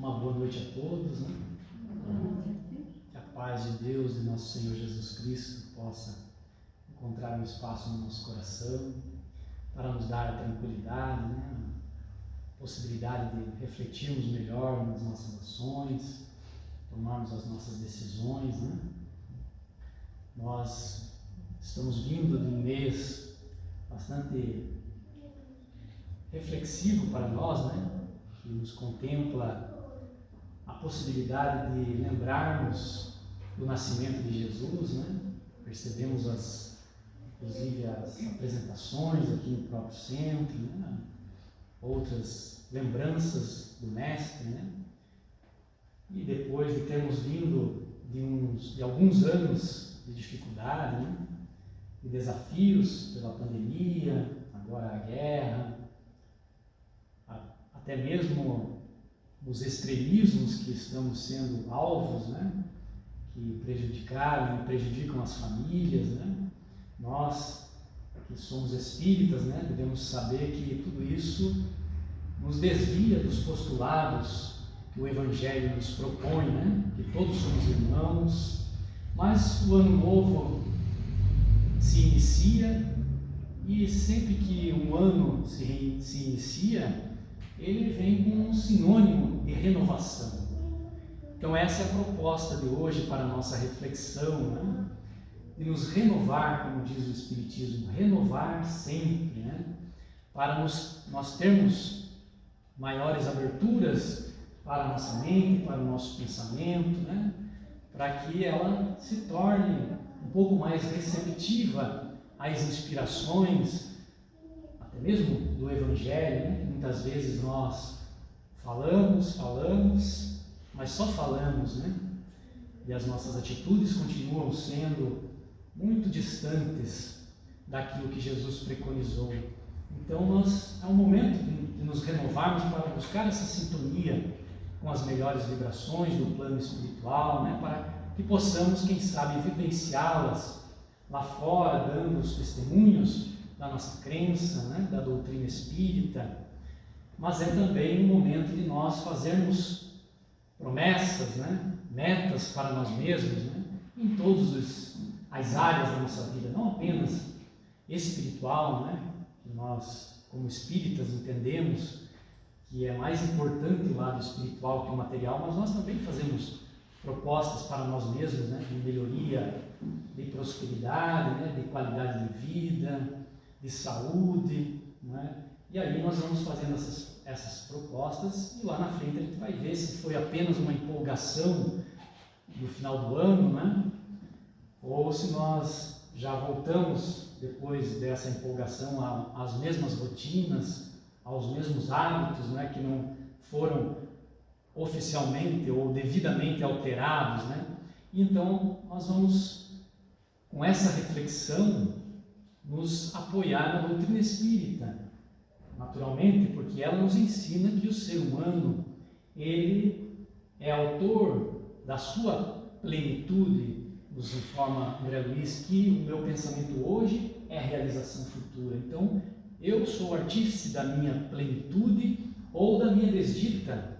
Uma boa noite a todos, né? Que a paz de Deus e nosso Senhor Jesus Cristo possa encontrar um espaço no nosso coração para nos dar a tranquilidade, né? A possibilidade de refletirmos melhor nas nossas ações, tomarmos as nossas decisões, né? Nós estamos vindo de um mês bastante reflexivo para nós, né? Que nos contempla a possibilidade de lembrarmos do nascimento de Jesus, né? Percebemos inclusive as apresentações aqui no próprio centro, né? Outras lembranças do Mestre, né? E depois de termos vindo de alguns anos de dificuldade, né? De desafios pela pandemia, agora a guerra, até mesmo os extremismos que estamos sendo alvos, né? Que prejudicaram e prejudicam as famílias, né? Nós que somos espíritas, né? Devemos saber que tudo isso nos desvia dos postulados que o Evangelho nos propõe, né? Que todos somos irmãos, mas o ano novo se inicia e sempre que um ano se inicia, ele vem com um sinônimo de renovação. Então essa é a proposta de hoje para a nossa reflexão, né? De nos renovar, como diz o Espiritismo, renovar sempre, né? Para nós termos maiores aberturas para a nossa mente, para o nosso pensamento, né? Para que ela se torne um pouco mais receptiva às inspirações, até mesmo do Evangelho, né? Muitas vezes nós falamos, mas só falamos, né? E as nossas atitudes continuam sendo muito distantes daquilo que Jesus preconizou. Então é um momento de nos renovarmos para buscar essa sintonia com as melhores vibrações do plano espiritual, né? Para que possamos, quem sabe, vivenciá-las lá fora, dando os testemunhos da nossa crença, né? Da doutrina espírita, mas é também um momento de nós fazermos promessas, né? Metas para nós mesmos, né? Em todas as áreas da nossa vida, não apenas espiritual, né? Que nós, como espíritas, entendemos que é mais importante o lado espiritual que o material, mas nós também fazemos propostas para nós mesmos, né? De melhoria, de prosperidade, né? De qualidade de vida, de saúde, né? E aí nós vamos fazendo essas propostas e lá na frente a gente vai ver se foi apenas uma empolgação no final do ano, né? Ou se nós já voltamos depois dessa empolgação às mesmas rotinas, aos mesmos hábitos, né? Que não foram oficialmente ou devidamente alterados, né? Então nós vamos, com essa reflexão, nos apoiar na doutrina espírita, naturalmente, porque ela nos ensina que o ser humano, ele é autor da sua plenitude. Nos informa André Luiz que o meu pensamento hoje é a realização futura. Então, eu sou artífice da minha plenitude ou da minha desdita,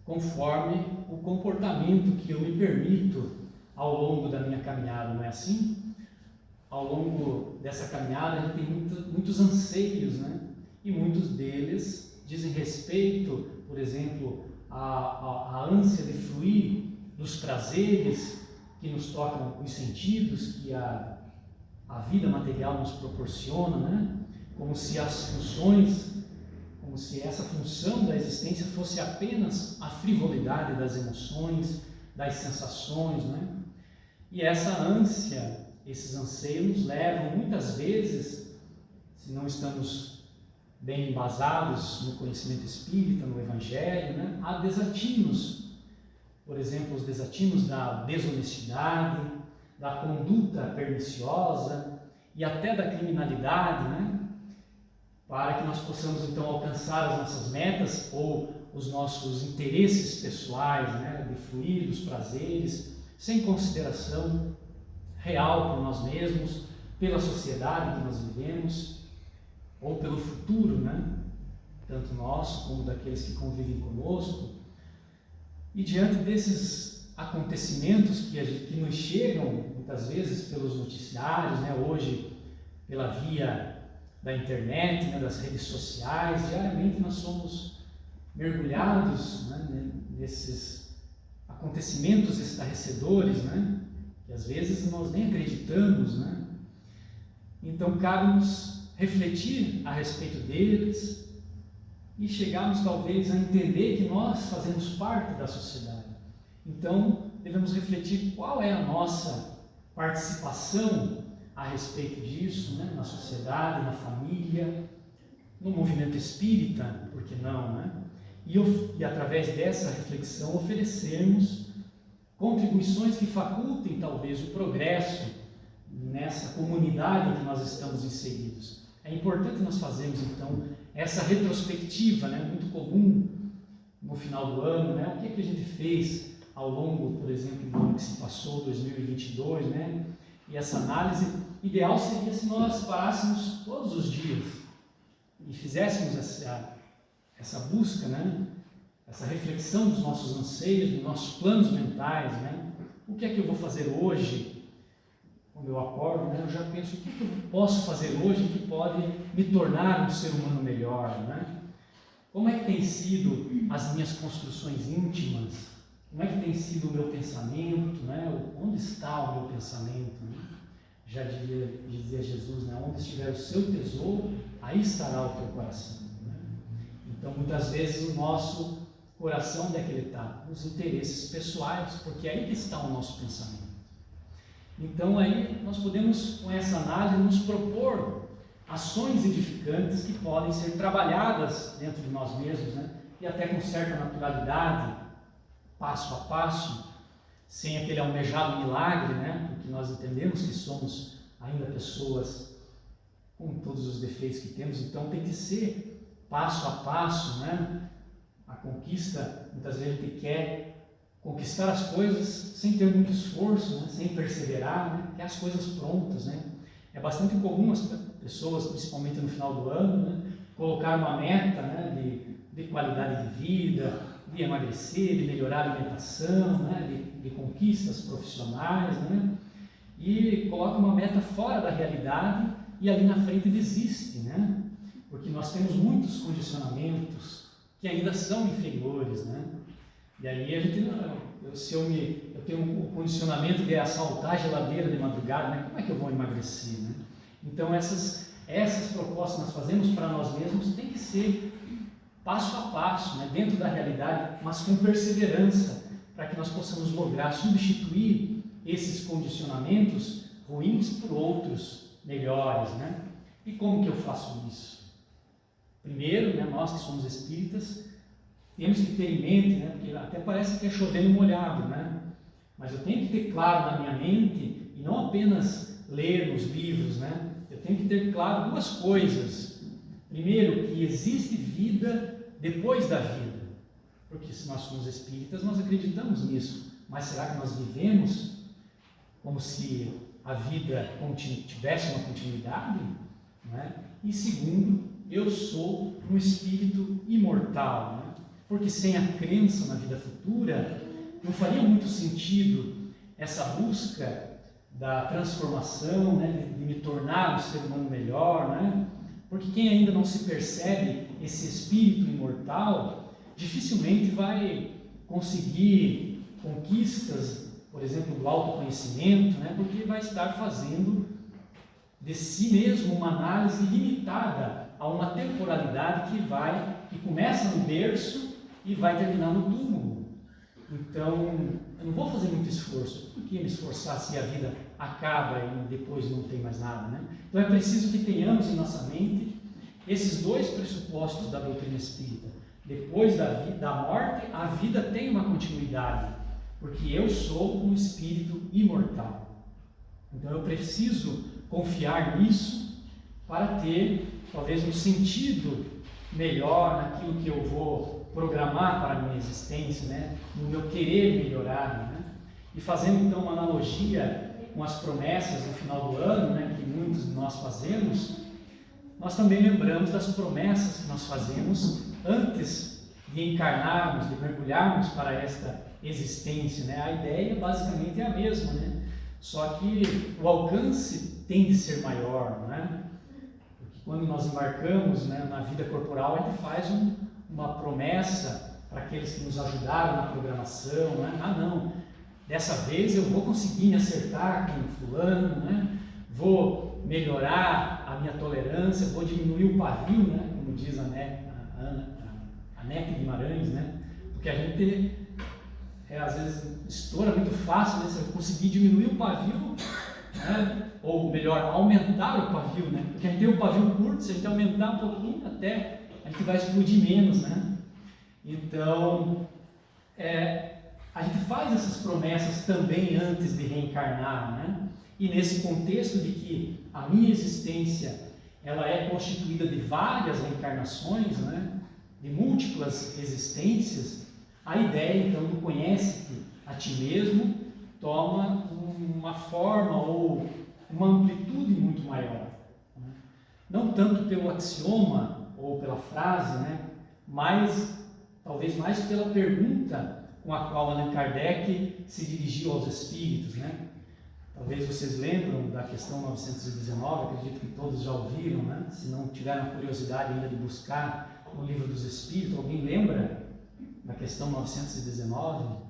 conforme o comportamento que eu me permito ao longo da minha caminhada, não é assim? Ao longo dessa caminhada, a gente tem muitos anseios, né? E muitos deles dizem respeito, por exemplo, à ânsia de fruir dos prazeres que nos tocam os sentidos, que a vida material nos proporciona, né? Como se essa função da existência fosse apenas a frivolidade das emoções, das sensações, né? E essa ânsia, esses anseios nos levam muitas vezes, se não estamos bem embasados no conhecimento espírita, no Evangelho, né? A desatinos. Por exemplo, os desatinos da desonestidade, da conduta perniciosa e até da criminalidade, né? Para que nós possamos então alcançar as nossas metas ou os nossos interesses pessoais, né? De fruir dos prazeres, sem consideração real por nós mesmos, pela sociedade que nós vivemos, ou pelo futuro, né? Tanto nosso como daqueles que convivem conosco. E diante desses acontecimentos que nos chegam, muitas vezes, pelos noticiários, né, hoje pela via da internet, né, das redes sociais, diariamente nós somos mergulhados, né, nesses acontecimentos estarrecedores, né, que às vezes nós nem acreditamos, né? Então cabe-nos refletir a respeito deles e chegarmos talvez a entender que nós fazemos parte da sociedade. Então devemos refletir qual é a nossa participação a respeito disso, né? Na sociedade, na família, no movimento espírita, por que não, né? E através dessa reflexão oferecermos contribuições que facultem talvez o progresso nessa comunidade em que nós estamos inseridos. É importante nós fazermos então essa retrospectiva, né? Muito comum no final do ano, né? O que é que a gente fez ao longo, por exemplo, do ano que se passou, 2022, né? E essa análise ideal seria se nós parássemos todos os dias e fizéssemos essa busca, né? Essa reflexão dos nossos anseios, dos nossos planos mentais, né? O que é que eu vou fazer hoje? Quando eu acordo, né, eu já penso, o que eu posso fazer hoje que pode me tornar um ser humano melhor, né? Como é que tem sido as minhas construções íntimas? Como é que tem sido o meu pensamento, né? Onde está o meu pensamento, né? Já dizia Jesus, né? Onde estiver o seu tesouro, aí estará o teu coração, né? Então, muitas vezes o nosso coração, onde é que ele está? Nos interesses pessoais, porque é aí que está o nosso pensamento. Então aí nós podemos, com essa análise, nos propor ações edificantes que podem ser trabalhadas dentro de nós mesmos, né? E até com certa naturalidade, passo a passo, sem aquele almejado milagre, né? Porque nós entendemos que somos ainda pessoas com todos os defeitos que temos, então tem que ser passo a passo, né? A conquista, muitas vezes a gente quer conquistar as coisas sem ter muito esforço, né? Sem perseverar, né? Quer as coisas prontas, né? É bastante comum as pessoas, principalmente no final do ano, né? Colocar uma meta, né? de qualidade de vida, de emagrecer, de melhorar a alimentação, né? de conquistas profissionais, né? E coloca uma meta fora da realidade e ali na frente desiste, né? Porque nós temos muitos condicionamentos que ainda são inferiores, né? E aí a gente, eu tenho um condicionamento de assaltar a geladeira de madrugada, né? Como é que eu vou emagrecer, né? Então essas propostas que nós fazemos para nós mesmos tem que ser passo a passo, né? Dentro da realidade, mas com perseverança, para que nós possamos lograr substituir esses condicionamentos ruins por outros melhores, né? E como que eu faço isso? Primeiro, né, nós que somos espíritas, temos que ter em mente, né, porque até parece que é chovendo molhado, né? Mas eu tenho que ter claro na minha mente, e não apenas ler os livros, né? Eu tenho que ter claro duas coisas. Primeiro, que existe vida depois da vida. Porque se nós somos espíritas, nós acreditamos nisso. Mas será que nós vivemos como se a vida tivesse uma continuidade? Não é? E segundo, eu sou um espírito imortal, né? Porque sem a crença na vida futura, não faria muito sentido essa busca da transformação, né? de me tornar um ser humano melhor, né? Porque quem ainda não se percebe esse espírito imortal, dificilmente vai conseguir conquistas, por exemplo, do autoconhecimento, né? Porque vai estar fazendo de si mesmo uma análise limitada a uma temporalidade que começa no berço e vai terminar no túmulo. Então, eu não vou fazer muito esforço. Por que me esforçar se a vida acaba e depois não tem mais nada, né? Então é preciso que tenhamos em nossa mente esses dois pressupostos da doutrina espírita. Depois da morte, a vida tem uma continuidade, porque eu sou um espírito imortal. Então eu preciso confiar nisso para ter talvez um sentido melhor naquilo que eu vou programar para a minha existência, né? No meu querer melhorar, né? E fazendo então uma analogia com as promessas no final do ano, né, que muitos de nós fazemos, nós também lembramos das promessas que nós fazemos antes de encarnarmos, de mergulharmos para esta existência, né? A ideia basicamente é a mesma, né? Só que o alcance tem de ser maior, né? Porque quando nós embarcamos, né, na vida corporal, a gente faz uma promessa para aqueles que nos ajudaram na programação, né? Ah, não, dessa vez eu vou conseguir me acertar com fulano, né? Vou melhorar a minha tolerância, vou diminuir o pavio, né? Como diz a Neque Guimarães, né? Porque a gente às vezes estoura muito fácil, né? Se eu conseguir diminuir o pavio, né? Ou melhor, aumentar o pavio, né? Porque a gente tem um pavio curto, se a gente aumentar um pouquinho, até a gente vai explodir menos, né? Então, a gente faz essas promessas também antes de reencarnar, né? E nesse contexto de que a minha existência ela é constituída de várias reencarnações, né? De múltiplas existências, a ideia então do conhece-te a ti mesmo toma uma forma ou uma amplitude muito maior, né? Não tanto pelo axioma ou pela frase, né? Mas talvez mais pela pergunta com a qual Allan Kardec se dirigiu aos espíritos, né? Talvez vocês lembram da questão 919, acredito que todos já ouviram, né? Se não tiveram curiosidade ainda de buscar no Livro dos Espíritos, alguém lembra da questão 919?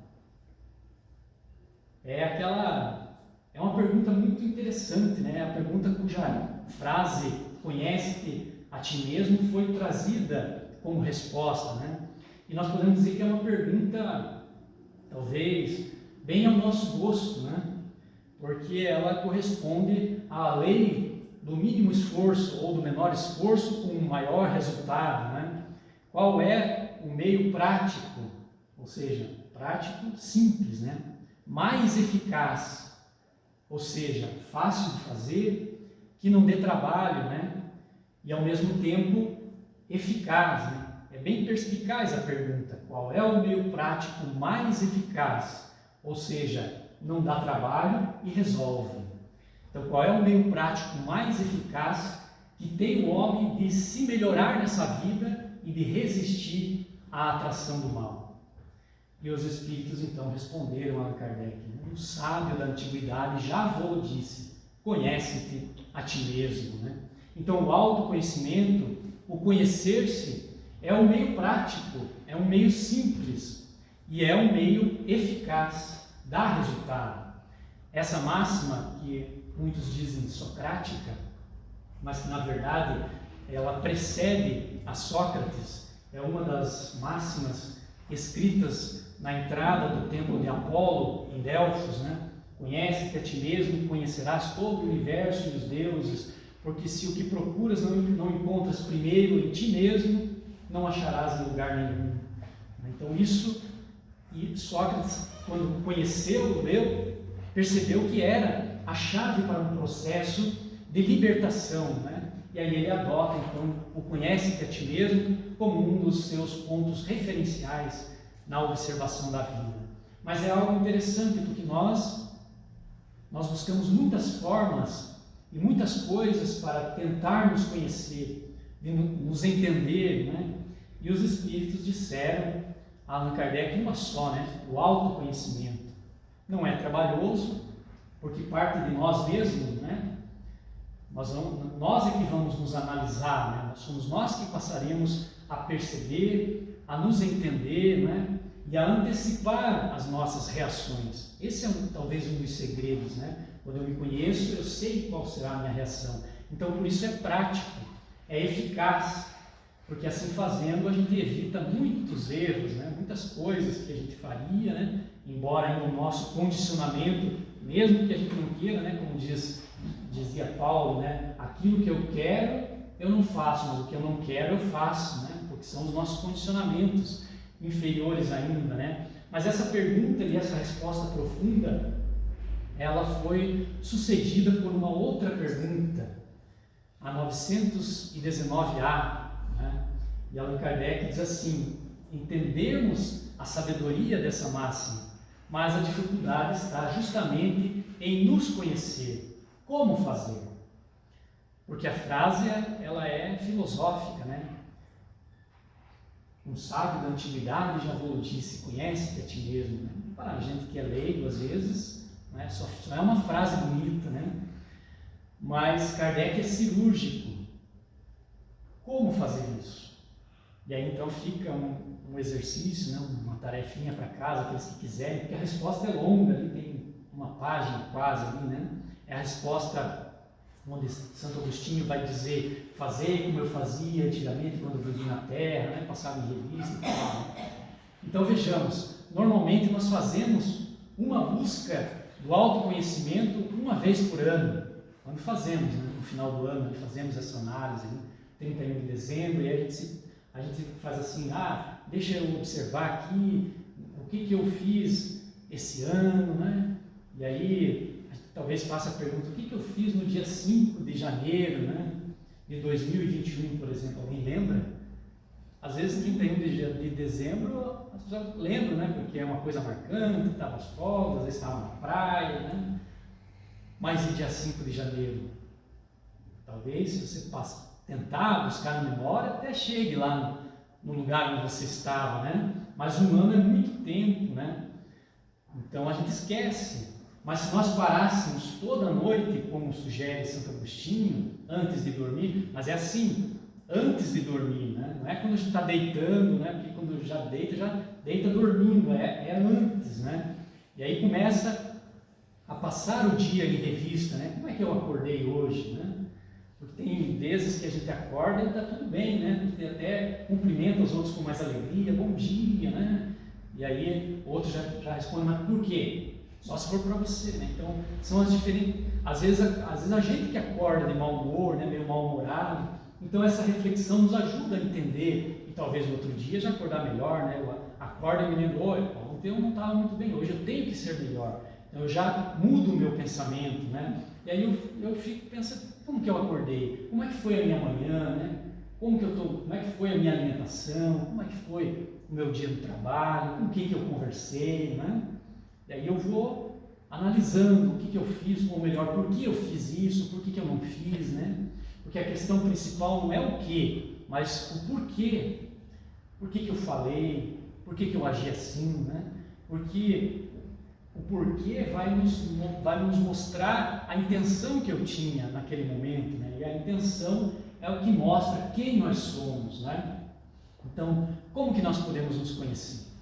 É uma pergunta muito interessante, né? A pergunta cuja frase conhece-te a ti mesmo foi trazida como resposta, né? E nós podemos dizer que é uma pergunta, talvez, bem ao nosso gosto, né? Porque ela corresponde à lei do mínimo esforço ou do menor esforço com um maior resultado, né? Qual é o meio prático, ou seja, prático simples, né? Mais eficaz, ou seja, fácil de fazer, que não dê trabalho, né? E ao mesmo tempo eficaz, né? É bem perspicaz a pergunta, qual é o meio prático mais eficaz, ou seja, não dá trabalho e resolve. Então, qual é o meio prático mais eficaz que tem o homem de se melhorar nessa vida e de resistir à atração do mal? E os espíritos então responderam a Allan Kardec, né? O sábio da antiguidade já vou disse, conhece-te a ti mesmo, né? Então, o autoconhecimento, o conhecer-se, é um meio prático, é um meio simples e é um meio eficaz, dá resultado. Essa máxima que muitos dizem socrática, mas que na verdade ela precede a Sócrates, é uma das máximas escritas na entrada do templo de Apolo em Delfos, né? Conhece-te a ti mesmo, conhecerás todo o universo e os deuses, porque se o que procuras não encontras primeiro em ti mesmo, não acharás em lugar nenhum. Então isso, e Sócrates, quando conheceu o eu, percebeu que era a chave para um processo de libertação, né? E aí ele adota então o conhece-te a ti mesmo como um dos seus pontos referenciais na observação da vida. Mas é algo interessante porque nós buscamos muitas formas e muitas coisas para tentar nos conhecer, nos entender, né? E os espíritos disseram a Allan Kardec uma só, né? O autoconhecimento. Não é trabalhoso, porque parte de nós mesmos, né? Nós é que vamos nos analisar, né? Somos nós que passaremos a perceber, a nos entender, né? E a antecipar as nossas reações. Esse é talvez um dos segredos, né? Quando eu me conheço, eu sei qual será a minha reação. Então, por isso é prático, é eficaz, porque assim fazendo a gente evita muitos erros, né? Muitas coisas que a gente faria, né? Embora ainda o nosso condicionamento, mesmo que a gente não queira, né? Como dizia Paulo, né? Aquilo que eu quero eu não faço, mas o que eu não quero eu faço, né? Porque são os nossos condicionamentos inferiores ainda, né? Mas essa pergunta e essa resposta profunda, ela foi sucedida por uma outra pergunta, a 919A, né? E Allan Kardec diz assim: entendemos a sabedoria dessa máxima, mas a dificuldade está justamente em nos conhecer. Como fazer? Porque a frase ela é filosófica, né? Um sábio da antiguidade já falou disse, conhece-te a ti mesmo. Né? Para a gente que é leigo, às vezes, né? Só é uma frase bonita, né? Mas Kardec é cirúrgico. Como fazer isso? E aí então fica um exercício, né? Uma tarefinha para casa, aqueles que quiserem, porque a resposta é longa, ali tem uma página quase ali, né? É a resposta onde Santo Agostinho vai dizer, fazer como eu fazia antigamente quando eu vivia na Terra, né? Passava em revista e tal. Então vejamos, normalmente nós fazemos uma busca do autoconhecimento uma vez por ano, quando fazemos, né? No final do ano, fazemos essa análise, né? 31 de dezembro, e a gente faz assim, deixa eu observar aqui o que eu fiz esse ano, né? E aí, talvez faça a pergunta, o que eu fiz no dia 5 de janeiro, né? De 2021, por exemplo, alguém lembra? Às vezes, 31 de dezembro, as pessoas lembram, né? Porque é uma coisa marcante, estava as folgas, às vezes estava na praia, né? Mas e dia 5 de janeiro? Talvez, se você tentar buscar na memória, até chegue lá no lugar onde você estava, né? Mas um ano é muito tempo, né? Então a gente esquece. Mas se nós parássemos toda noite, como sugere Santo Agostinho, antes de dormir, mas é assim, antes de dormir, né? Não é quando a gente está deitando, né? Porque quando já deita dormindo, é antes, né? E aí começa a passar o dia em revista, né? Como é que eu acordei hoje, né? Porque tem vezes que a gente acorda e está tudo bem, né? A gente até cumprimenta os outros com mais alegria, bom dia, né? E aí outros já respondem, mas por quê? Só se for para você, né? Então são as diferentes. Às vezes a gente que acorda de mau humor, né? Meio mal-humorado, então essa reflexão nos ajuda a entender e talvez no outro dia já acordar melhor, né? Eu acordo e me lembro, ontem eu não estava muito bem, hoje eu tenho que ser melhor. Então eu já mudo o meu pensamento, né? E aí eu fico pensando, como que eu acordei? Como é que foi a minha manhã, né? Como é que foi a minha alimentação? Como é que foi o meu dia no trabalho? Com quem que eu conversei, né? E aí eu vou analisando o que eu fiz, ou melhor, por que eu fiz isso, por que eu não fiz, né? Porque a questão principal não é o que, mas o porquê. Por que eu falei? Por que eu agi assim, né? Porque o porquê vai nos mostrar a intenção que eu tinha naquele momento, né? E a intenção é o que mostra quem nós somos, né? Então, como que nós podemos nos conhecer?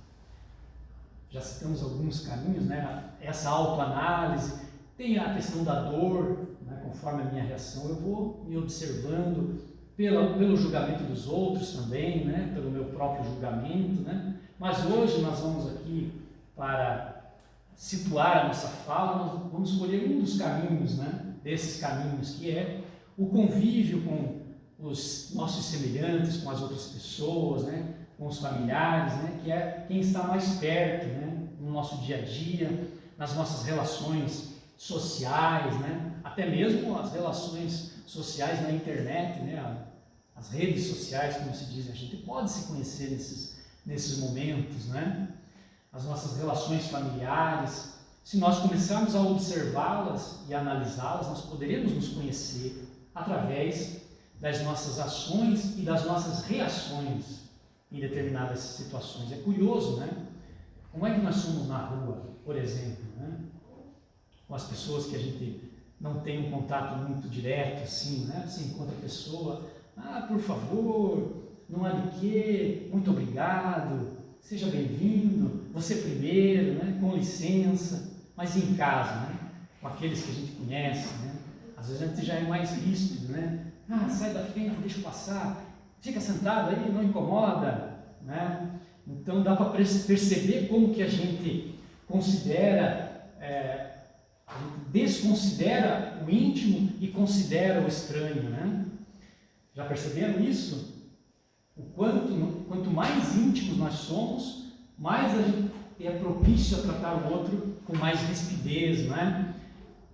Já citamos alguns caminhos, né? Essa autoanálise, tem a questão da dor, né? Conforme a minha reação, eu vou me observando pelo julgamento dos outros também, né? Pelo meu próprio julgamento, né? Mas hoje nós vamos aqui para situar a nossa fala, nós vamos escolher um dos caminhos, né? Desses caminhos, que é o convívio com os nossos semelhantes, com as outras pessoas, né? Com os familiares, né? Que é quem está mais perto, né? No nosso dia a dia, nas nossas relações sociais, né? Até mesmo as relações sociais na internet, né? As redes sociais, como se diz, a gente pode se conhecer nesses momentos, né? As nossas relações familiares, se nós começarmos a observá-las e analisá-las, nós poderemos nos conhecer através das nossas ações e das nossas reações em determinadas situações. É curioso, né? Como é que nós somos na rua, por exemplo, né? Com as pessoas que a gente não tem um contato muito direto, assim, né? Você encontra a pessoa, por favor, não há de quê, muito obrigado, seja bem-vindo, você primeiro, né? Com licença, mas em casa, né? Com aqueles que a gente conhece, né? Às vezes a gente já é mais ríspido, né? Sai da frente, deixa eu passar, fica sentado aí, não incomoda, né? Então dá para perceber como que a gente considera, a gente desconsidera o íntimo e considera o estranho, né? Já perceberam isso? Quanto mais íntimos nós somos, mais a gente é propício a tratar o outro com mais rispidez, né?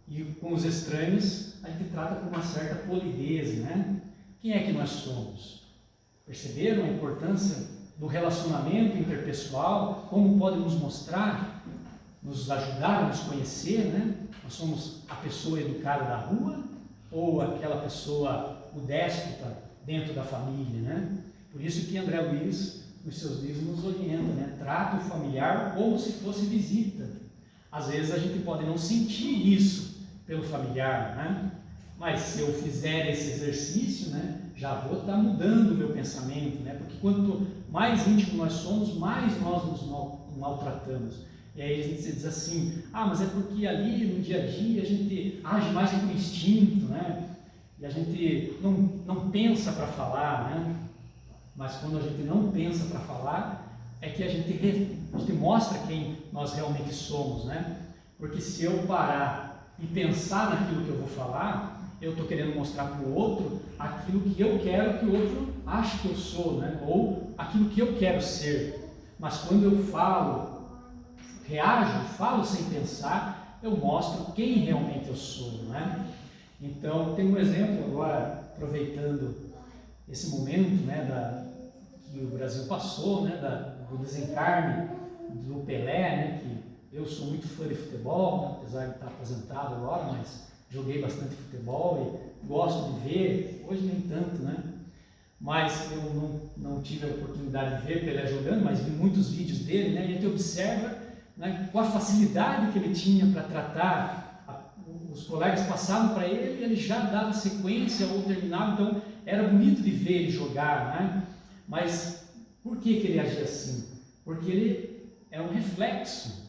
E com os estranhos a gente trata com uma certa polidez, né? Quem é que nós somos? Perceberam a importância do relacionamento interpessoal? Como pode nos mostrar, nos ajudar a nos conhecer, né? Nós somos a pessoa educada da rua ou aquela pessoa, o déspota dentro da família, né? Por isso que André Luiz nos seus livros nos orienta, né? Trata o familiar como se fosse visita. Às vezes a gente pode não sentir isso pelo familiar, né? Mas se eu fizer esse exercício, né, já vou estar mudando o meu pensamento, né? Porque quanto mais íntimo nós somos, mais nós nos maltratamos. E aí a gente diz assim, mas é porque ali no dia a dia a gente age mais por instinto, né? E a gente não pensa para falar, né? Mas quando a gente não pensa para falar, é que a gente mostra quem nós realmente somos, né? Porque se eu parar e pensar naquilo que eu vou falar, eu estou querendo mostrar para o outro aquilo que eu quero que o outro ache que eu sou, né? Ou aquilo que eu quero ser. Mas quando eu falo sem pensar, eu mostro quem realmente eu sou, né? Então, tem um exemplo agora, aproveitando esse momento, né, que o Brasil passou, né, do desencarne do Pelé, né, que eu sou muito fã de futebol, né, apesar de estar aposentado agora, mas joguei bastante futebol e gosto de ver, hoje nem tanto, né? Mas eu não tive a oportunidade de ver Pelé jogando, mas vi muitos vídeos dele, né? E a gente observa, né, com a facilidade que ele tinha para tratar, os colegas passavam para ele e ele já dava sequência ou terminava, então era bonito de ver ele jogar, né? Mas por que ele agia assim? Porque ele é um reflexo.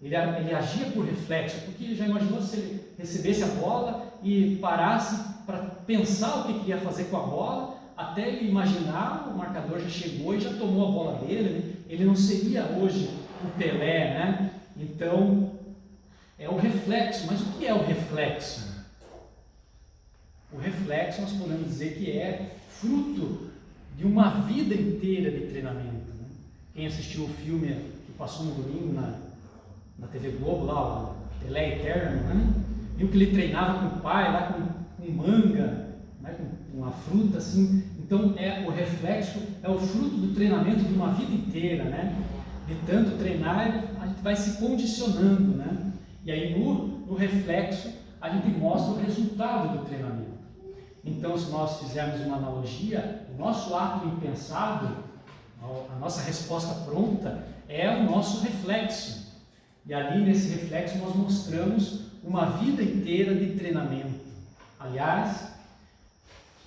Ele agia por reflexo, porque ele já imaginou se ele recebesse a bola e parasse para pensar o que queria fazer com a bola, até ele imaginar, o marcador já chegou e já tomou a bola dele, né? Ele não seria hoje o Pelé, né? Então, é o reflexo. Mas o que é o reflexo? O reflexo nós podemos dizer que é fruto de uma vida inteira de treinamento, né? Quem assistiu o filme que passou no domingo na TV Globo, lá, o Pelé Eterno, né? Viu que ele treinava com o pai, lá com manga, né? com uma fruta assim. Então, o reflexo é o fruto do treinamento de uma vida inteira, né? De tanto treinar, a gente vai se condicionando, né? E aí no reflexo a gente mostra o resultado do treinamento. Então, se nós fizermos uma analogia, o nosso ato impensado, a nossa resposta pronta, é o nosso reflexo. E ali nesse reflexo nós mostramos uma vida inteira de treinamento. Aliás,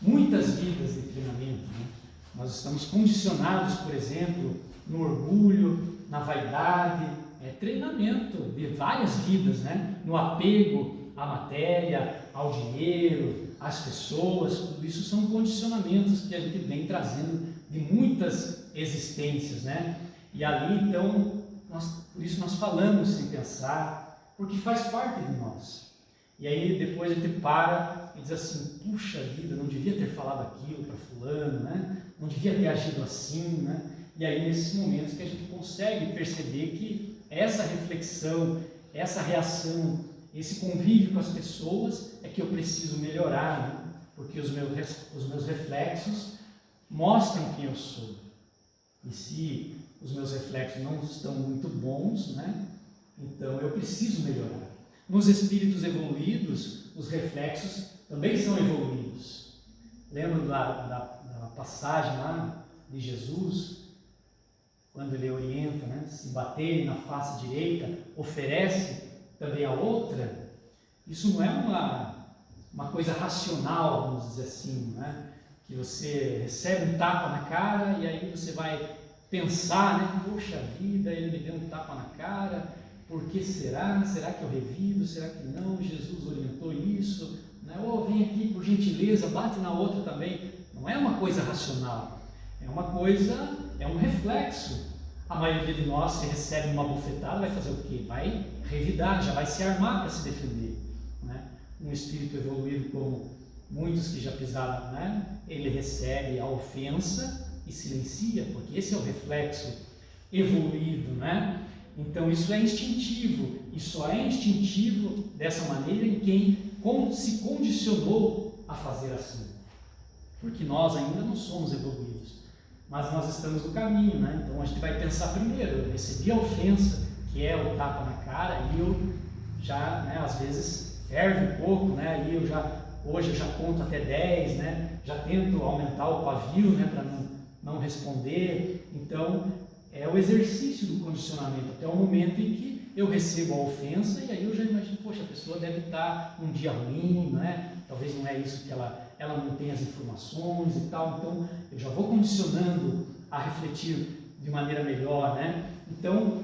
muitas vidas de treinamento, né? Nós estamos condicionados, por exemplo, no orgulho, na vaidade, treinamento de várias vidas, né? No apego à matéria, ao dinheiro, às pessoas, tudo isso são condicionamentos que a gente vem trazendo de muitas existências, né? E ali, então, por isso nós falamos sem pensar, porque faz parte de nós. E aí depois a gente para e diz assim, puxa vida, não devia ter falado aquilo para fulano, né? Não devia ter agido assim, né? E aí nesses momentos que a gente consegue perceber que essa reflexão, essa reação, esse convívio com as pessoas é que eu preciso melhorar, né? Porque os meus reflexos mostram quem eu sou. E se os meus reflexos não estão muito bons, né? Então eu preciso melhorar. Nos espíritos evoluídos, os reflexos também são evoluídos. Lembra da passagem lá de Jesus, quando ele orienta, né? Se baterem na face direita, oferece também a outra. Isso não é uma coisa racional, vamos dizer assim, né? Que você recebe um tapa na cara e aí você vai pensar, né? Poxa vida, ele me deu um tapa na cara, por que será? Será que eu revido? Será que não? Jesus orientou isso, né? Vem aqui por gentileza, bate na outra também. Não é uma coisa racional, é um reflexo. A maioria de nós, se recebe uma bofetada, vai fazer o quê? Vai revidar, já vai se armar para se defender, né? Um espírito evoluído como muitos que já pisaram, né? Ele recebe a ofensa e silencia, porque esse é o reflexo evoluído, né? Então isso é instintivo, e só é instintivo dessa maneira em quem se condicionou a fazer assim, porque nós ainda não somos evoluídos, mas nós estamos no caminho, né? Então a gente vai pensar primeiro, eu recebi a ofensa, que é o tapa na cara, e eu já, né, às vezes ferve um pouco, né? E hoje eu já conto até 10, né? Já tento aumentar o pavio, né, para não não responder. Então, é o exercício do condicionamento, até o momento em que eu recebo a ofensa, e aí eu já imagino, poxa, a pessoa deve estar num dia ruim, né? Talvez não é isso que ela não tem as informações e tal, então eu já vou condicionando a refletir de maneira melhor, né? Então,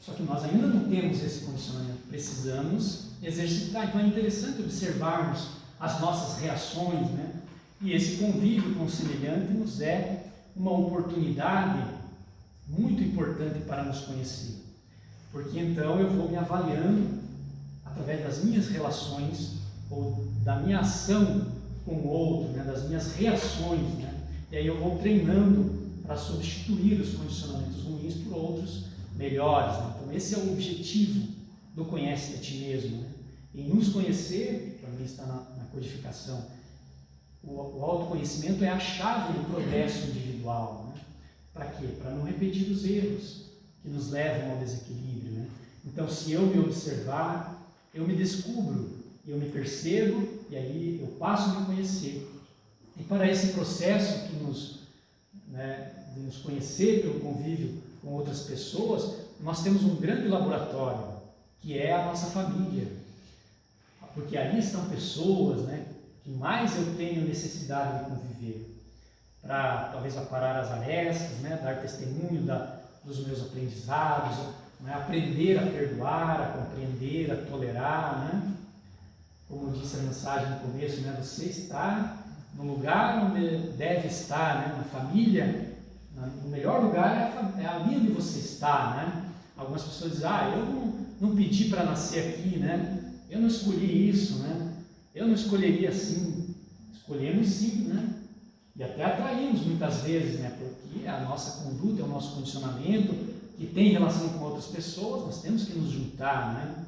só que nós ainda não temos esse condicionamento, precisamos exercitar. Então é interessante observarmos as nossas reações, né? E esse convívio com o semelhante nos é uma oportunidade muito importante para nos conhecer, porque então eu vou me avaliando através das minhas relações ou da minha ação com o outro, né? Das minhas reações, né? E aí eu vou treinando para substituir os condicionamentos ruins por outros melhores, né? Então esse é o objetivo do Conhece a Ti Mesmo, né? Em nos conhecer, para mim está na codificação, o autoconhecimento é a chave do progresso individual, né? Para quê? Para não repetir os erros que nos levam ao desequilíbrio, né? Então, se eu me observar, eu me descubro, eu me percebo, e aí eu passo a me conhecer. E para esse processo de nos conhecer pelo convívio com outras pessoas, nós temos um grande laboratório, que é a nossa família. Porque ali estão pessoas, né, que mais eu tenho necessidade de conviver, para talvez aparar as arestas, né, dar testemunho dos meus aprendizados, né, aprender a perdoar, a compreender, a tolerar, né? Como disse a mensagem no começo, né, você está no lugar onde deve estar, né, na família, no melhor lugar é ali onde você está, né? Algumas pessoas dizem, eu não pedi para nascer aqui, né? Eu não escolhi isso, né? Eu não escolheria assim. Escolhemos sim, né? E até atraímos muitas vezes, né? Porque a nossa conduta, o nosso condicionamento, que tem relação com outras pessoas, nós temos que nos juntar, né?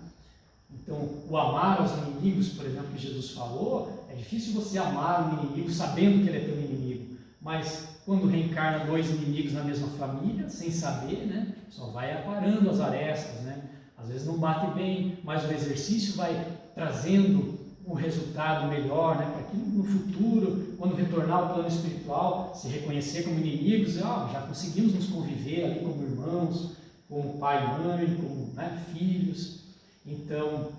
Então, o amar aos inimigos, por exemplo, que Jesus falou, é difícil você amar um inimigo sabendo que ele é teu inimigo, mas quando reencarna dois inimigos na mesma família, sem saber, né? Só vai aparando as arestas, né? Às vezes não bate bem, mas o exercício vai trazendo um resultado melhor, né? Para que no futuro, quando retornar ao plano espiritual, se reconhecer como inimigos, já conseguimos nos conviver ali como irmãos, como pai e mãe, como, né, filhos. Então,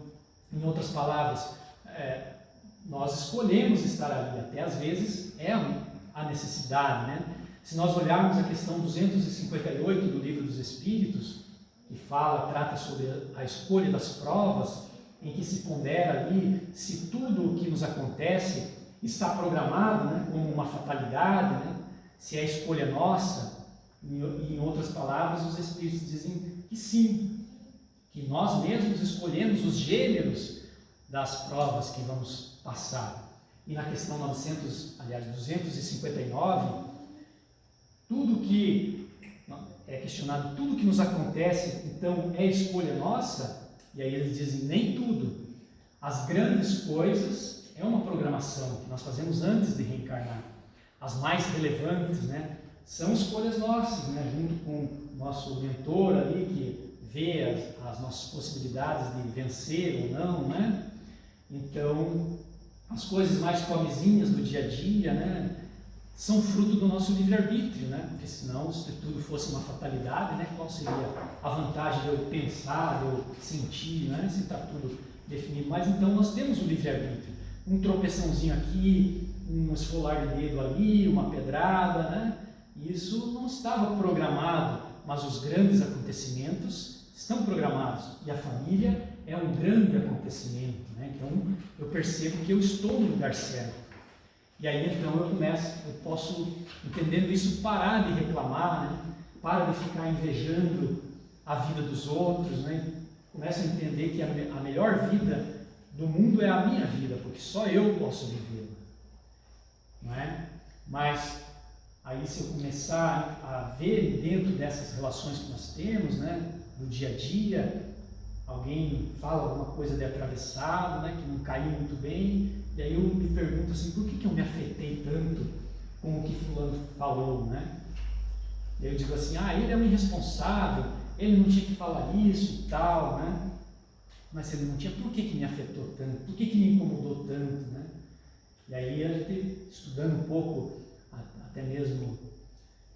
em outras palavras, nós escolhemos estar ali, até às vezes é a necessidade, né? Se nós olharmos a questão 258 do Livro dos Espíritos, que trata sobre a escolha das provas, em que se pondera ali se tudo o que nos acontece está programado, né, como uma fatalidade, né, se é escolha nossa. Em outras palavras, os Espíritos dizem que sim, que nós mesmos escolhemos os gêneros das provas que vamos passar. E na questão 259, tudo que é questionado, tudo que nos acontece, então é escolha nossa. E aí eles dizem, nem tudo. As grandes coisas é uma programação que nós fazemos antes de reencarnar. As mais relevantes, né, são escolhas nossas, né, junto com o nosso mentor ali, que vê as nossas possibilidades de vencer ou não, né? Então, as coisas mais pobrezinhas do dia a dia, né, são fruto do nosso livre-arbítrio, né? Porque senão, se tudo fosse uma fatalidade, né, qual seria a vantagem de eu pensar, de eu sentir, né, se está tudo definido? Mas então nós temos o livre-arbítrio. Um tropeçãozinho aqui, um esfolar de dedo ali, uma pedrada, né? Isso não estava programado, mas os grandes acontecimentos estão programados. E a família é um grande acontecimento, né? Então eu percebo que eu estou no lugar certo. E aí então eu posso, entendendo isso, parar de reclamar, né? Para de ficar invejando a vida dos outros, né? Começo a entender que a melhor vida do mundo é a minha vida, porque só eu posso vivê-la, não é? Mas aí se eu começar a ver dentro dessas relações que nós temos, né, no dia a dia, alguém fala alguma coisa de atravessado, né, que não caiu muito bem, e aí eu me pergunto assim, por que eu me afetei tanto com o que fulano falou, né? E eu digo assim, ele é um irresponsável, ele não tinha que falar isso e tal, né? Mas se ele não tinha, por que me afetou tanto? Por que me incomodou tanto, né? E aí a gente, estudando um pouco, até mesmo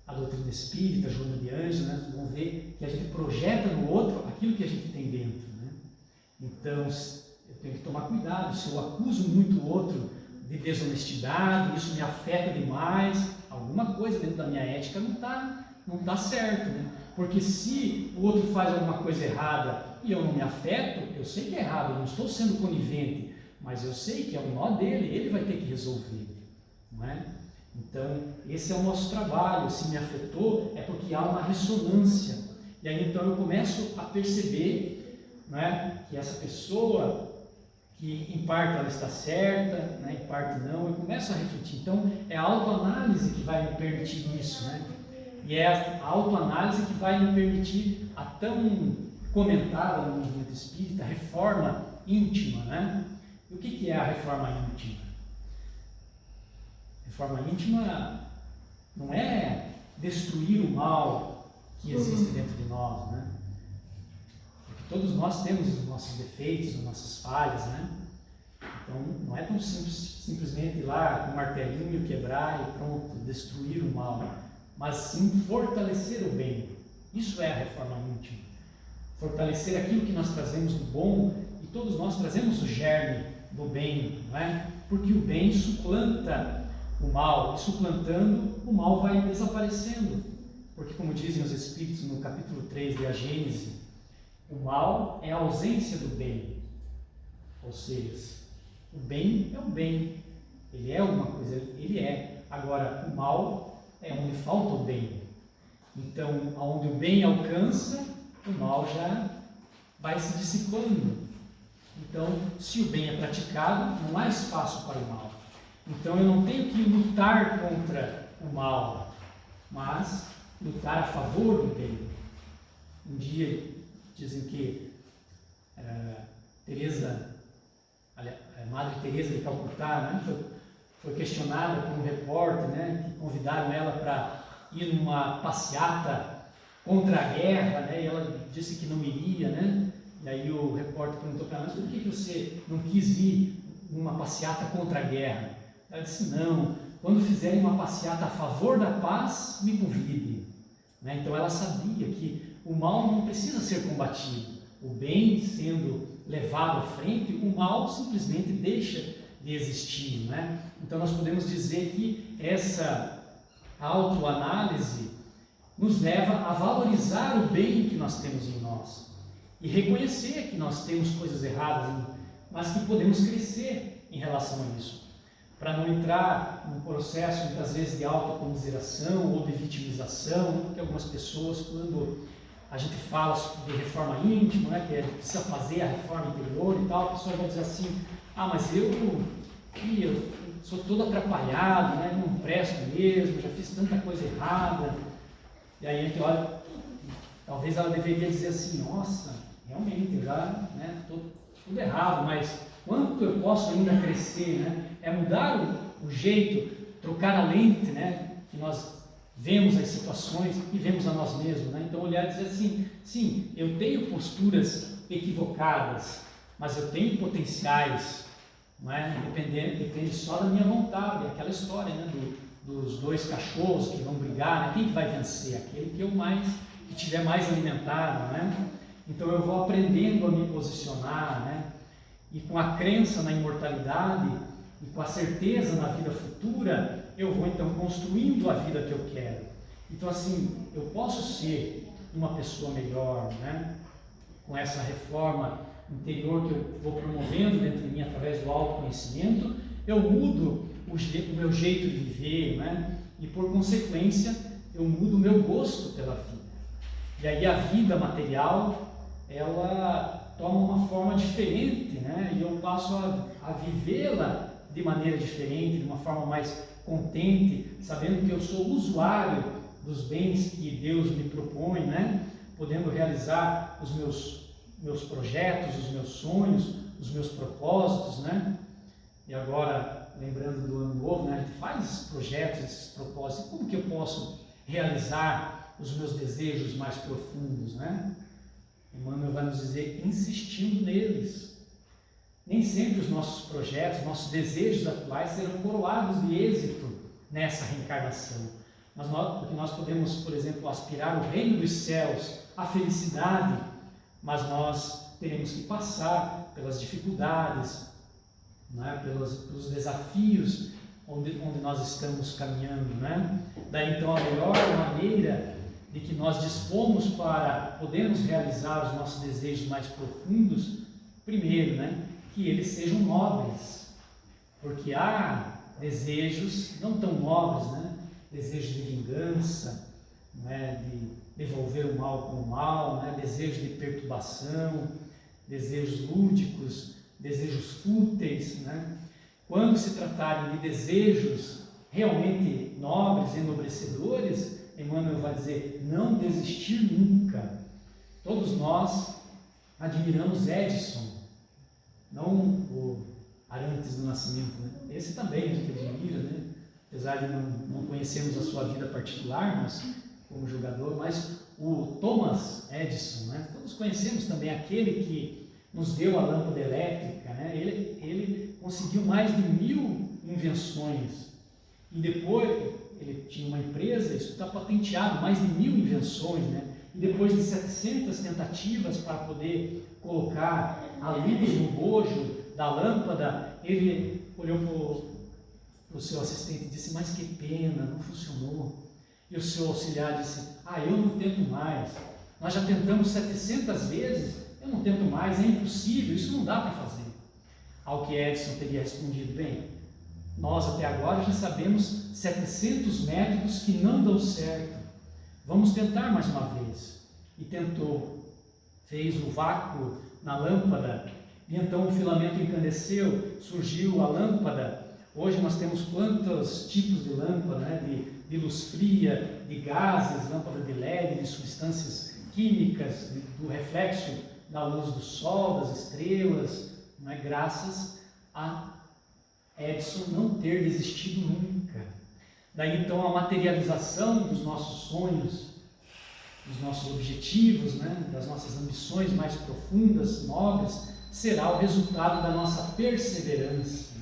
a doutrina espírita, a Joana de Ângeles, né? Vocês vão ver que a gente projeta no outro aquilo que a gente tem dentro, né? Então, eu tenho que tomar cuidado. Se eu acuso muito o outro de desonestidade, isso me afeta demais, alguma coisa dentro da minha ética não tá certo, né? Porque se o outro faz alguma coisa errada e eu não me afeto, eu sei que é errado, eu não estou sendo conivente, mas eu sei que é o nó dele, ele vai ter que resolver, não é? Então, esse é o nosso trabalho. Se me afetou, é porque há uma ressonância. E aí, então, eu começo a perceber, não é, que essa pessoa, que em parte ela está certa, né, em parte não, eu começo a refletir. Então, é a autoanálise que vai me permitir isso, né? E é a autoanálise que vai me permitir a tão comentada no movimento espírita reforma íntima, né? E o que é a reforma íntima? Reforma íntima não é destruir o mal que existe dentro de nós, né? Porque todos nós temos os nossos defeitos, as nossas falhas, né? Então não é tão simples, simplesmente ir lá com um martelinho quebrar e pronto, destruir o mal, mas sim fortalecer o bem. Isso é a reforma íntima. Fortalecer aquilo que nós trazemos do bom, e todos nós trazemos o germe do bem, não é? Porque o bem suplanta o mal, e suplantando, o mal vai desaparecendo. Porque, como dizem os Espíritos no capítulo 3 de A Gênese, o mal é a ausência do bem. Ou seja, o bem é o bem, ele é alguma coisa, ele é. Agora, o mal é onde falta o bem. Então, onde o bem alcança, o mal já vai se dissipando. Então, se o bem é praticado, não há espaço para o mal. Então, eu não tenho que lutar contra o mal, mas lutar a favor do bem. Um dia, dizem que Madre Teresa de Calcutá, né, foi questionada por um repórter, né, que convidaram ela para ir numa passeata contra a guerra, né, e ela disse que não iria, né? E aí o repórter perguntou para ela: mas por que você não quis ir numa passeata contra a guerra? Ela disse: não, quando fizerem uma passeata a favor da paz, me convidem. Né? Então ela sabia que o mal não precisa ser combatido. O bem sendo levado à frente, o mal simplesmente deixa de existir. Né? Então nós podemos dizer que essa autoanálise nos leva a valorizar o bem que nós temos em nós e reconhecer que nós temos coisas erradas, mas que podemos crescer em relação a isso, para não entrar num processo muitas vezes de autocomiseração ou de vitimização, porque algumas pessoas, quando a gente fala de reforma íntima, né, que a gente precisa fazer a reforma interior e tal, a pessoa vai dizer assim: ah, mas eu sou todo atrapalhado, né, não presto mesmo, já fiz tanta coisa errada. E aí a gente olha, talvez ela deveria dizer assim: nossa, realmente, eu já estou tudo errado, mas quanto eu posso ainda crescer, né? É mudar o jeito, trocar a lente, né, que nós vemos as situações e vemos a nós mesmos, né? Então olhar e dizer assim: sim, eu tenho posturas equivocadas, mas eu tenho potenciais, não é? Depende só da minha vontade. Aquela história, né, dos dois cachorros que vão brigar, né? Quem que vai vencer? Aquele que tiver mais alimentado, né? Então eu vou aprendendo a me posicionar, né? E com a crença na imortalidade e com a certeza na vida futura, eu vou então construindo a vida que eu quero. Então assim, eu posso ser uma pessoa melhor, né? Com essa reforma interior que eu vou promovendo dentro de mim através do autoconhecimento, eu mudo o meu jeito de viver, né? E por consequência, eu mudo o meu gosto pela vida. E aí a vida material, ela toma uma forma diferente, né? E eu passo a vivê-la de maneira diferente, de uma forma mais contente, sabendo que eu sou usuário dos bens que Deus me propõe, né? Podendo realizar os meus projetos, os meus sonhos, os meus propósitos, né? E agora, lembrando do ano novo, né? A gente faz esses projetos, esses propósitos. Como que eu posso realizar os meus desejos mais profundos, né? Emmanuel vai nos dizer: insistindo neles. Nem sempre os nossos projetos, nossos desejos atuais serão coroados de êxito nessa reencarnação, porque nós podemos, por exemplo, aspirar o reino dos céus, a felicidade, mas nós teremos que passar pelas dificuldades, né? pelos desafios onde nós estamos caminhando. Né? Daí então a melhor maneira de que nós dispomos para podermos realizar os nossos desejos mais profundos, primeiro, né? Que eles sejam nobres, porque há desejos não tão nobres, né? Desejos de vingança, né? De devolver o mal com o mal, né? Desejos de perturbação, desejos lúdicos, desejos fúteis, né? Quando se tratarem de desejos realmente nobres, enobrecedores, Emmanuel vai dizer, não desistir nunca. Todos nós admiramos Edison, não o Arantes do Nascimento, né? Esse também a gente admira, né? Apesar de não conhecermos a sua vida particular, mas como jogador, mas o Thomas Edison, né? Todos conhecemos também aquele que nos deu a lâmpada elétrica, né? Ele conseguiu mais de 1000 invenções e depois ele tinha uma empresa, isso está patenteado, mais de 1000 invenções, né? E depois de 700 tentativas para poder colocar a luz no bojo da lâmpada, ele olhou para o seu assistente e disse, mas que pena, não funcionou. E o seu auxiliar disse, eu não tento mais, nós já tentamos 700 vezes, eu não tento mais, é impossível, isso não dá para fazer. Ao que Edison teria respondido, bem, nós até agora já sabemos 700 métodos que não dão certo, vamos tentar mais uma vez. E tentou, fez o vácuo na lâmpada, e então o filamento incandesceu, surgiu a lâmpada. Hoje nós temos quantos tipos de lâmpada, né? De luz fria, de gases, lâmpada de LED, de substâncias químicas, do reflexo da luz do sol, das estrelas, né? Graças a Edison não ter desistido nunca. Daí então a materialização dos nossos sonhos, dos nossos objetivos, né? Das nossas ambições mais profundas, nobres, será o resultado da nossa perseverança.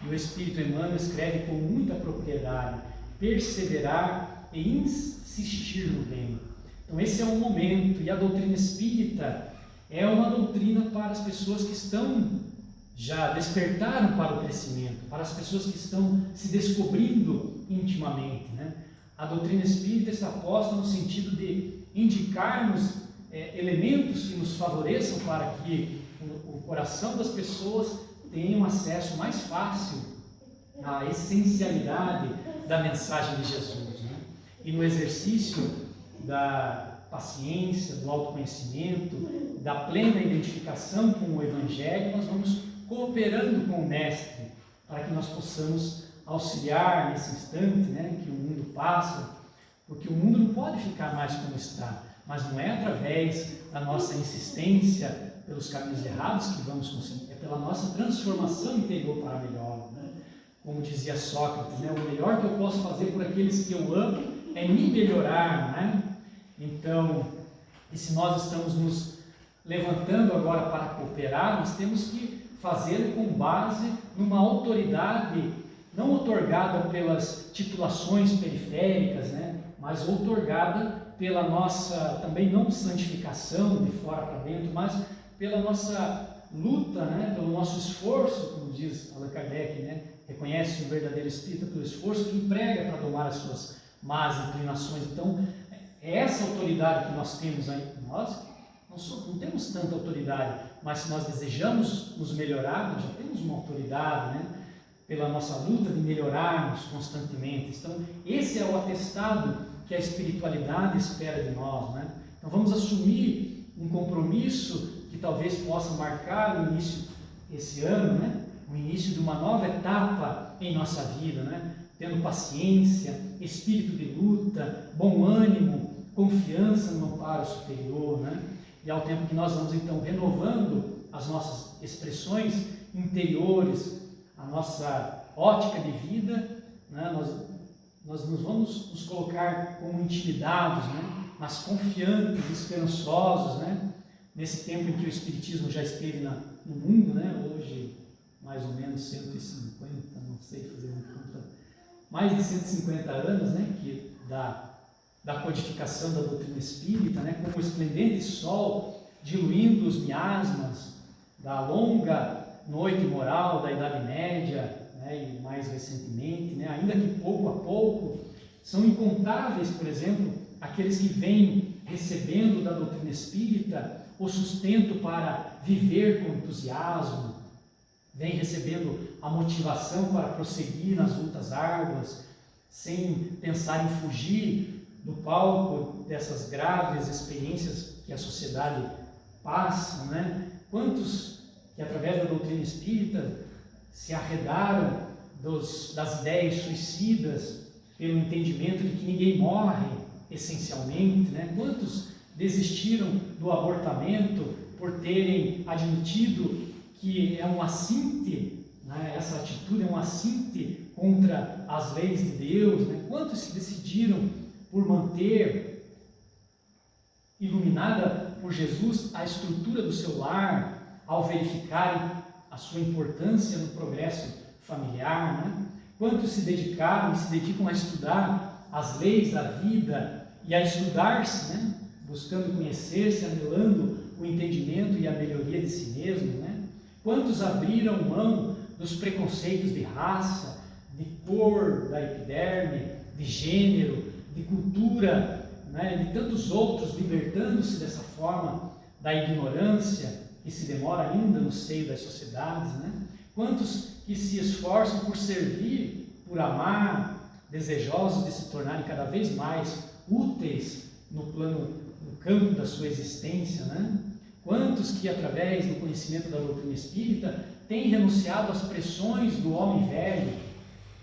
E o Espírito Emmanuel escreve com muita propriedade, perseverar e insistir no bem. Então esse é um momento, e a doutrina espírita é uma doutrina para as pessoas que já despertaram para o crescimento, para as pessoas que estão se descobrindo intimamente, né? A doutrina espírita está posta no sentido de indicar-nos elementos que nos favoreçam para que o coração das pessoas tenha um acesso mais fácil à essencialidade da mensagem de Jesus, né? E no exercício da paciência, do autoconhecimento, da plena identificação com o Evangelho, nós vamos cooperando com o Mestre para que nós possamos auxiliar nesse instante, né, que o mundo passa, porque o mundo não pode ficar mais como está, mas não é através da nossa insistência pelos caminhos errados que vamos conseguir, é pela nossa transformação interior para melhor, né? Como dizia Sócrates, né? O melhor que eu posso fazer por aqueles que eu amo é me melhorar, né? Então, e se nós estamos nos levantando agora para cooperar, nós temos que fazê-lo com base numa autoridade não outorgada pelas titulações periféricas, né? Mas outorgada pela nossa, também não santificação de fora para dentro, mas pela nossa luta, né? Pelo nosso esforço, como diz Allan Kardec, né? Reconhece o verdadeiro espírita pelo esforço que emprega para domar as suas más inclinações. Então, é essa autoridade que nós temos aí. Nós não temos tanta autoridade, mas se nós desejamos nos melhorar, nós já temos uma autoridade, né? Pela nossa luta de melhorarmos constantemente. Então, esse é o atestado que a espiritualidade espera de nós, né? Então, vamos assumir um compromisso que talvez possa marcar o início esse ano, né? O início de uma nova etapa em nossa vida, né? Tendo paciência, espírito de luta, bom ânimo, confiança no amparo superior, né? E ao tempo que nós vamos então renovando as nossas expressões interiores, a nossa ótica de vida, né? Nós nos vamos nos colocar como intimidados, né? Mas confiantes, esperançosos, né? Nesse tempo em que o Espiritismo já esteve no mundo, né? Hoje mais ou menos 150, não sei fazer uma conta, mais de 150 anos, né, da codificação da doutrina espírita, né, como o esplendente sol diluindo os miasmas da longa noite moral da Idade Média, né, e mais recentemente, né, ainda que pouco a pouco, são incontáveis, por exemplo, aqueles que vêm recebendo da doutrina espírita o sustento para viver com entusiasmo, vêm recebendo a motivação para prosseguir nas lutas árduas, sem pensar em fugir do palco dessas graves experiências que a sociedade passa, né? Quantos que através da doutrina espírita se arredaram das ideias suicidas pelo entendimento de que ninguém morre essencialmente, né? Quantos desistiram do abortamento por terem admitido que é um assinte, né? Essa atitude é um assinte contra as leis de Deus, né? Quantos se decidiram por manter iluminada por Jesus a estrutura do seu lar, ao verificarem a sua importância no progresso familiar, né? Quantos se dedicaram e se dedicam a estudar as leis da vida e a estudar-se, né? Buscando conhecer-se, anelando o entendimento e a melhoria de si mesmo, né? Quantos abriram mão dos preconceitos de raça, de cor da epiderme, de gênero, de cultura, né? De tantos outros, libertando-se dessa forma da ignorância que se demora ainda no seio das sociedades, né? Quantos que se esforçam por servir, por amar, desejosos de se tornarem cada vez mais úteis no campo da sua existência, né? Quantos que, através do conhecimento da doutrina espírita, têm renunciado às pressões do homem velho,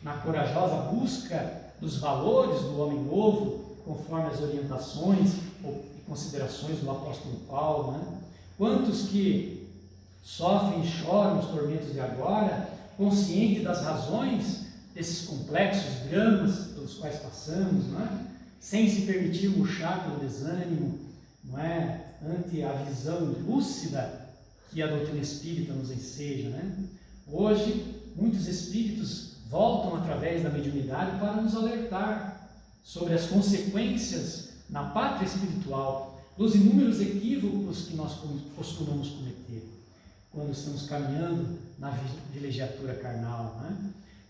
na corajosa busca dos valores do homem novo, conforme as orientações e considerações do apóstolo Paulo, né? Quantos que sofrem e choram os tormentos de agora, consciente das razões desses complexos dramas pelos quais passamos, não é? Sem se permitir murchar pelo desânimo, não é? Ante a visão lúcida que a doutrina espírita nos enseja, né? Hoje, muitos espíritos voltam através da mediunidade para nos alertar sobre as consequências na pátria espiritual dos inúmeros equívocos que nós costumamos cometer quando estamos caminhando na vilegiatura carnal, né?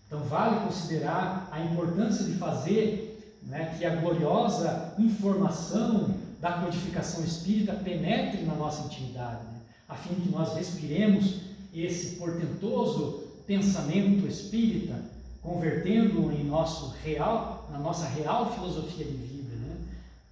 Então vale considerar a importância de fazer, né, que a gloriosa informação da codificação espírita penetre na nossa intimidade, né, a fim de que nós respiremos esse portentoso pensamento espírita, convertendo-o na nossa real filosofia de vida, né?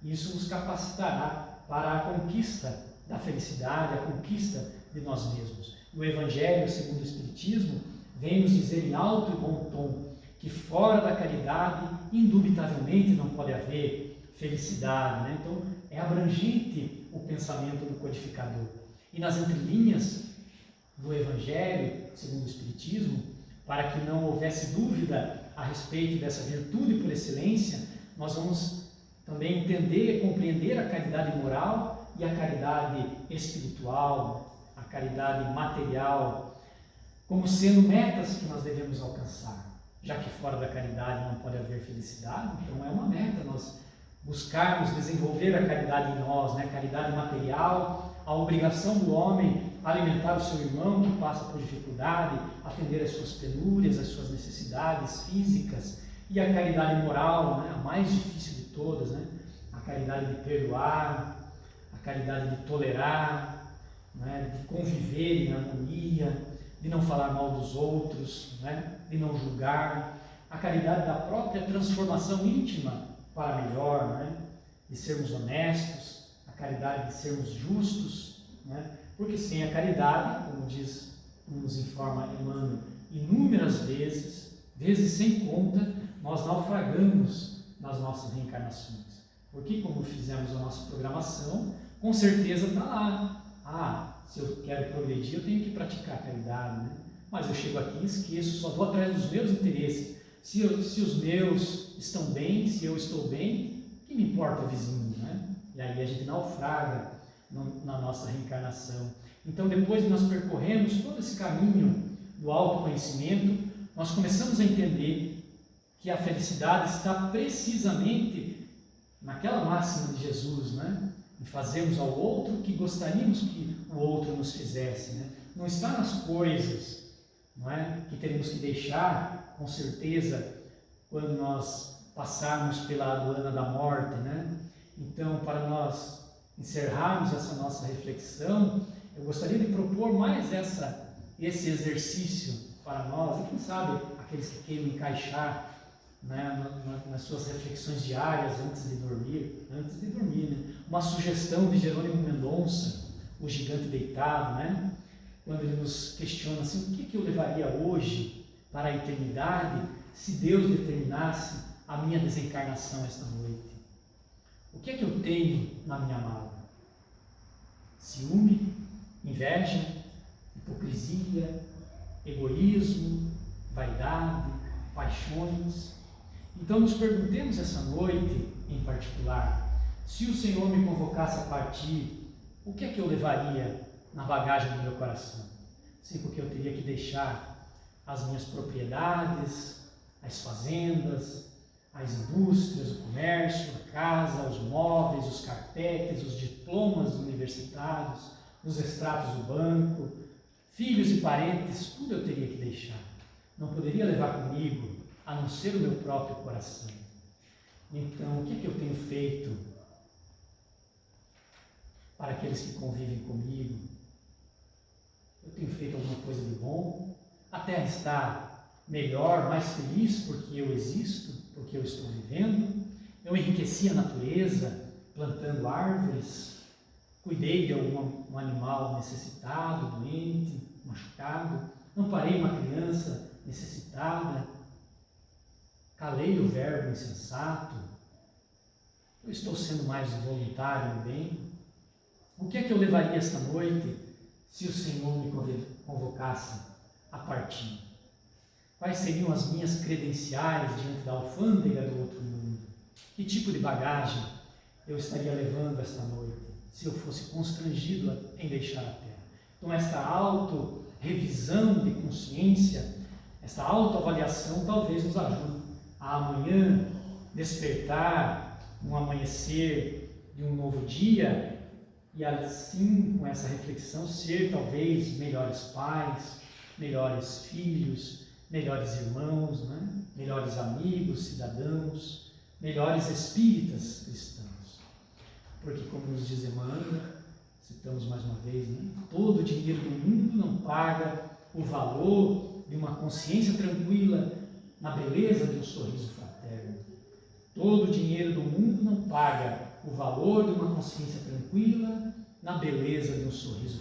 Isso nos capacitará para a conquista da felicidade, a conquista de nós mesmos. O Evangelho, segundo o Espiritismo, vem nos dizer em alto e bom tom que fora da caridade, indubitavelmente, não pode haver felicidade, né? Então, é abrangente o pensamento do codificador. E nas entrelinhas do Evangelho, segundo o Espiritismo, para que não houvesse dúvida a respeito dessa virtude por excelência, nós vamos também entender e compreender a caridade moral e a caridade espiritual, a caridade material, como sendo metas que nós devemos alcançar. Já que fora da caridade não pode haver felicidade, então é uma meta nós buscarmos desenvolver a caridade em nós, né? Caridade material, a obrigação do homem alimentar o seu irmão que passa por dificuldade, atender às suas penúrias, às suas necessidades físicas, e a caridade moral, né? A mais difícil de todas, né? A caridade de perdoar, a caridade de tolerar, né? De conviver em harmonia, de não falar mal dos outros, né? De não julgar, a caridade da própria transformação íntima para melhor, né? De sermos honestos, a caridade de sermos justos, né? Porque sem a caridade, como nos informa Emmanuel inúmeras vezes sem conta, nós naufragamos nas nossas reencarnações. Porque, como fizemos a nossa programação, com certeza está lá. Se eu quero progredir, eu tenho que praticar a caridade, né? Mas eu chego aqui e esqueço, só vou atrás dos meus interesses. Se os meus estão bem, se eu estou bem, o que me importa o vizinho, né? E aí a gente naufraga na nossa reencarnação. Então, depois de nós percorrermos todo esse caminho do autoconhecimento, nós começamos a entender que a felicidade está precisamente naquela máxima de Jesus, né? Em fazermos ao outro o que gostaríamos que o outro nos fizesse, né? Não está nas coisas, não é? Que teremos que deixar, com certeza, quando nós passarmos pela aduana da morte, né? Então, para nós encerrarmos essa nossa reflexão, eu gostaria de propor mais esse exercício para nós, e quem sabe aqueles que queiram encaixar, né, nas suas reflexões diárias antes de dormir, né? Uma sugestão de Jerônimo Mendonça, o gigante deitado, né? Quando ele nos questiona assim, o que eu levaria hoje para a eternidade se Deus determinasse a minha desencarnação esta noite? O que é que eu tenho na minha mala? Ciúme, inveja, hipocrisia, egoísmo, vaidade, paixões. Então nos perguntemos essa noite, em particular, se o Senhor me convocasse a partir, o que é que eu levaria na bagagem do meu coração? Sim, porque eu teria que deixar as minhas propriedades, as fazendas, as indústrias, o comércio, a casa, os móveis, os carpetes, os diplomas universitários, os extratos do banco, filhos e parentes, tudo eu teria que deixar. Não poderia levar comigo a não ser o meu próprio coração. Então, o que é que eu tenho feito para aqueles que convivem comigo? Eu tenho feito alguma coisa de bom? A Terra está melhor, mais feliz porque eu existo, porque eu estou vivendo? Eu enriqueci a natureza plantando árvores? Cuidei de algum animal necessitado, doente, machucado? Amparei uma criança necessitada? Calei o verbo insensato? Eu estou sendo mais voluntário no bem? O que é que eu levaria esta noite se o Senhor me convocasse a partir? Quais seriam as minhas credenciais diante da alfândega do outro mundo? Que tipo de bagagem eu estaria levando esta noite se eu fosse constrangido em deixar a terra? Então esta auto-revisão de consciência, esta autoavaliação talvez nos ajude a amanhã despertar um amanhecer de um novo dia e assim, com essa reflexão, ser talvez melhores pais, melhores filhos, melhores irmãos, né? Melhores amigos, cidadãos, melhores espíritas cristãos. Porque, como nos diz Emmanuel, citamos mais uma vez, né? Todo o dinheiro do mundo não paga o valor de uma consciência tranquila na beleza de um sorriso fraterno. Todo o dinheiro do mundo não paga o valor de uma consciência tranquila na beleza de um sorriso